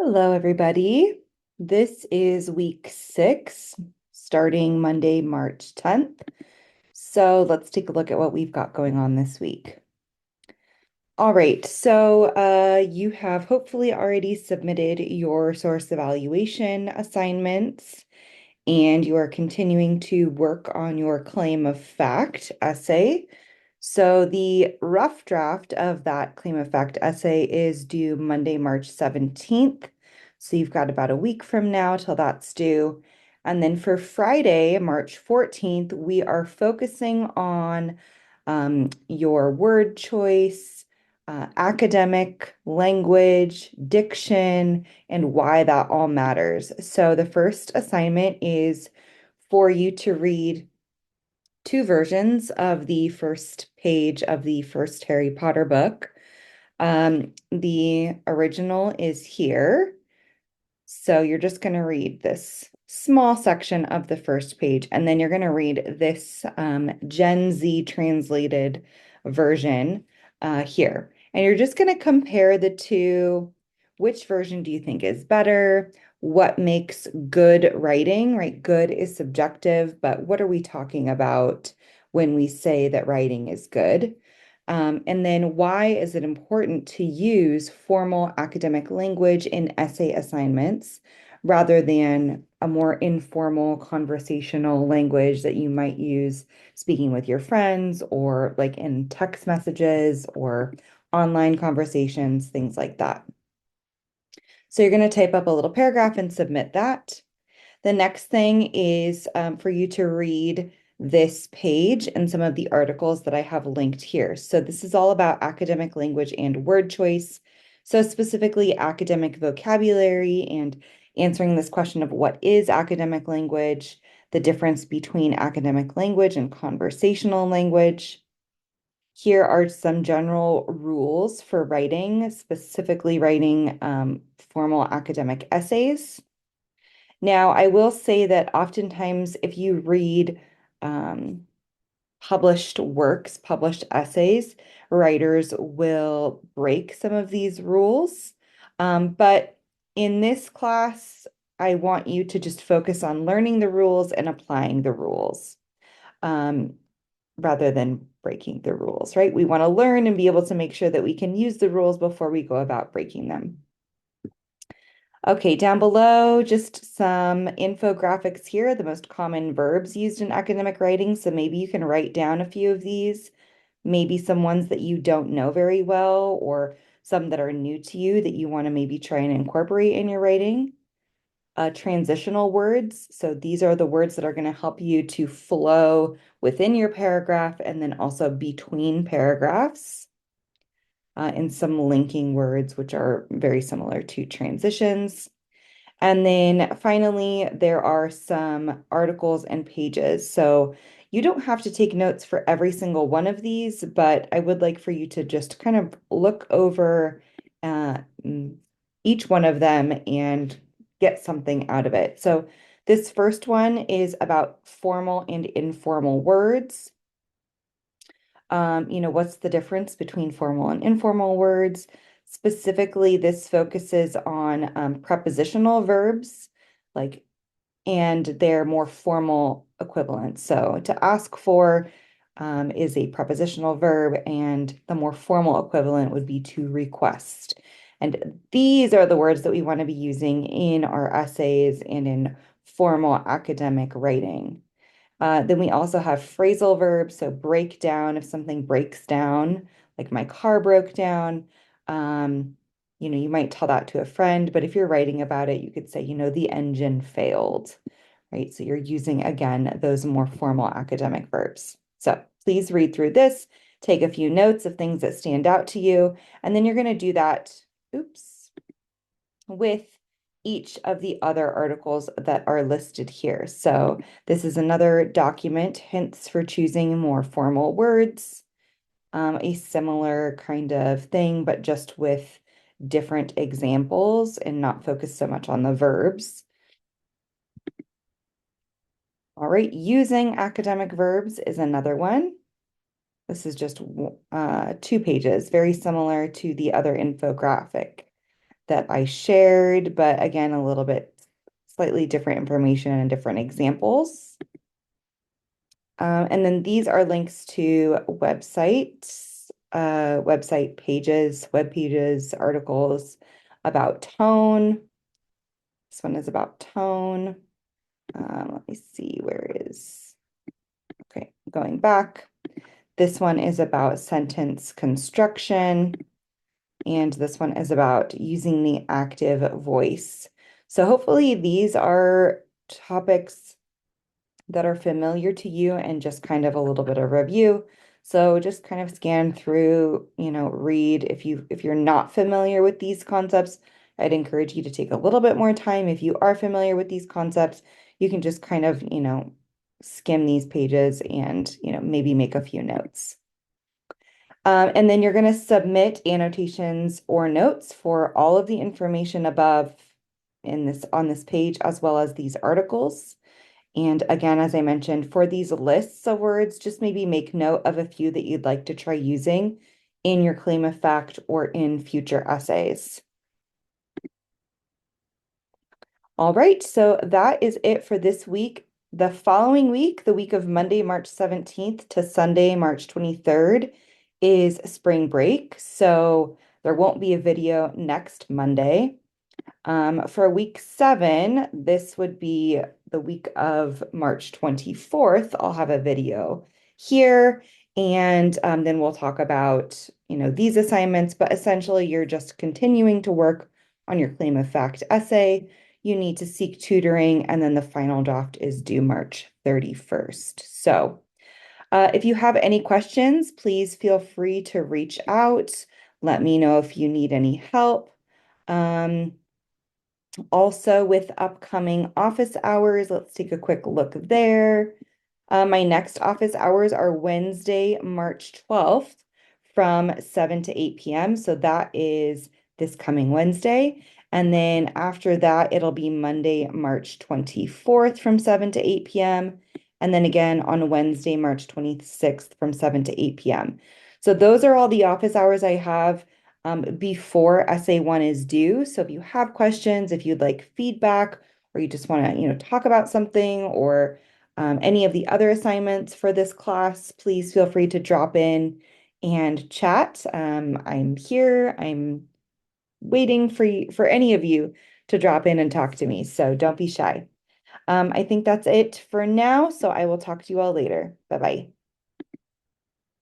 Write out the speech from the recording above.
Hello, everybody. This is week 6, starting Monday, March 10th. So let's take a look at what we've got going on this week. All right, so you have hopefully already submitted your source evaluation assignments, and you are continuing to work on your claim of fact essay. So the rough draft of that claim of fact essay is due Monday, March 17th. So you've got about a week from now till that's due. And then for Friday, March 14th, we are focusing on your word choice, academic language, diction, and why that all matters. So the first assignment is for you to read two versions of the first page of the first Harry Potter book. The original is here. So you're just going to read this small section of the first page, and then you're going to read this Gen Z translated version here. And you're just going to compare the two. Which version do you think is better? What makes good writing, right? Good is subjective, but what are we talking about when we say that writing is good? And then why is it important to use formal academic language in essay assignments rather than a more informal conversational language that you might use speaking with your friends or like in text messages or online conversations, things like that. So you're going to type up a little paragraph and submit that. The next thing is for you to read this page and some of the articles that I have linked here. So this is all about academic language and word choice. So specifically academic vocabulary and answering this question of what is academic language, the difference between academic language and conversational language. Here are some general rules for writing, specifically writing formal academic essays. Now, I will say that oftentimes if you read um, published works, published essays, writers will break some of these rules. But in this class, I want you to just focus on learning the rules and applying the rules um, rather than breaking the rules, right? We want to learn and be able to make sure that we can use the rules before we go about breaking them. Okay, down below, just some infographics here, the most common verbs used in academic writing. So maybe you can write down a few of these, maybe some ones that you don't know very well, or some that are new to you that you want to maybe try and incorporate in your writing. Transitional words. So these are the words that are going to help you to flow within your paragraph and then also between paragraphs. And some linking words, which are very similar to transitions. And then finally, there are some articles and pages. So you don't have to take notes for every single one of these, but I would like for you to just kind of look over uh, mm, each one of them and get something out of it. So this first one is about formal and informal words. What's the difference between formal and informal words? Specifically, this focuses on prepositional verbs, like, and their more formal equivalents. So to ask for is a prepositional verb, and the more formal equivalent would be to request. And these are the words that we want to be using in our essays and in formal academic writing. Then we also have phrasal verbs, so break down if something breaks down, like my car broke down. Um, you might tell that to a friend, but if you're writing about it, you could say, the engine failed, right? So you're using, again, those more formal academic verbs. So please read through this, take a few notes of things that stand out to you, and then you're going to do that, oops, with each of the other articles that are listed here. So this is another document, hints for choosing more formal words, a similar kind of thing, but just with different examples and not focus so much on the verbs. All right, using academic verbs is another one. This is just 2 pages, very similar to the other infographic. that I shared, but again, a little bit slightly different information and different examples. And then these are links to websites, website pages, web pages, articles about tone. This one is about tone. Let me see, where is, okay, going back. This one is about sentence construction, and this one is about using the active voice. So hopefully these are topics that are familiar to you and just kind of a little bit of review. So just kind of scan through, read. If you're not familiar with these concepts, I'd encourage you to take a little bit more time. If you are familiar with these concepts, you can just kind of, skim these pages and, maybe make a few notes. And then you're going to submit annotations or notes for all of the information above on this page, as well as these articles. And again, as I mentioned, for these lists of words, just maybe make note of a few that you'd like to try using in your claim of fact or in future essays. All right, so that is it for this week. The following week, the week of Monday, March 17th to Sunday, March 23rd, is spring break. So there won't be a video next Monday. For week 7, this would be the week of March 24th. I'll have a video here, and then we'll talk about, these assignments, but essentially you're just continuing to work on your claim of fact essay. You need to seek tutoring, and then the final draft is due March 31st. So if you have any questions, please feel free to reach out. Let me know if you need any help. Also, with upcoming office hours, let's take a quick look there. My next office hours are Wednesday, March 12th from 7 to 8 p.m. So that is this coming Wednesday. And then after that, it'll be Monday, March 24th from 7 to 8 p.m. And then again on Wednesday, March 26th from 7 to 8 p.m. So those are all the office hours I have before essay 1 is due. So if you have questions, if you'd like feedback, or you just want to, talk about something, or any of the other assignments for this class, please feel free to drop in and chat. I'm here. I'm waiting for any of you to drop in and talk to me. So don't be shy. I think that's it for now. So I will talk to you all later. Bye bye.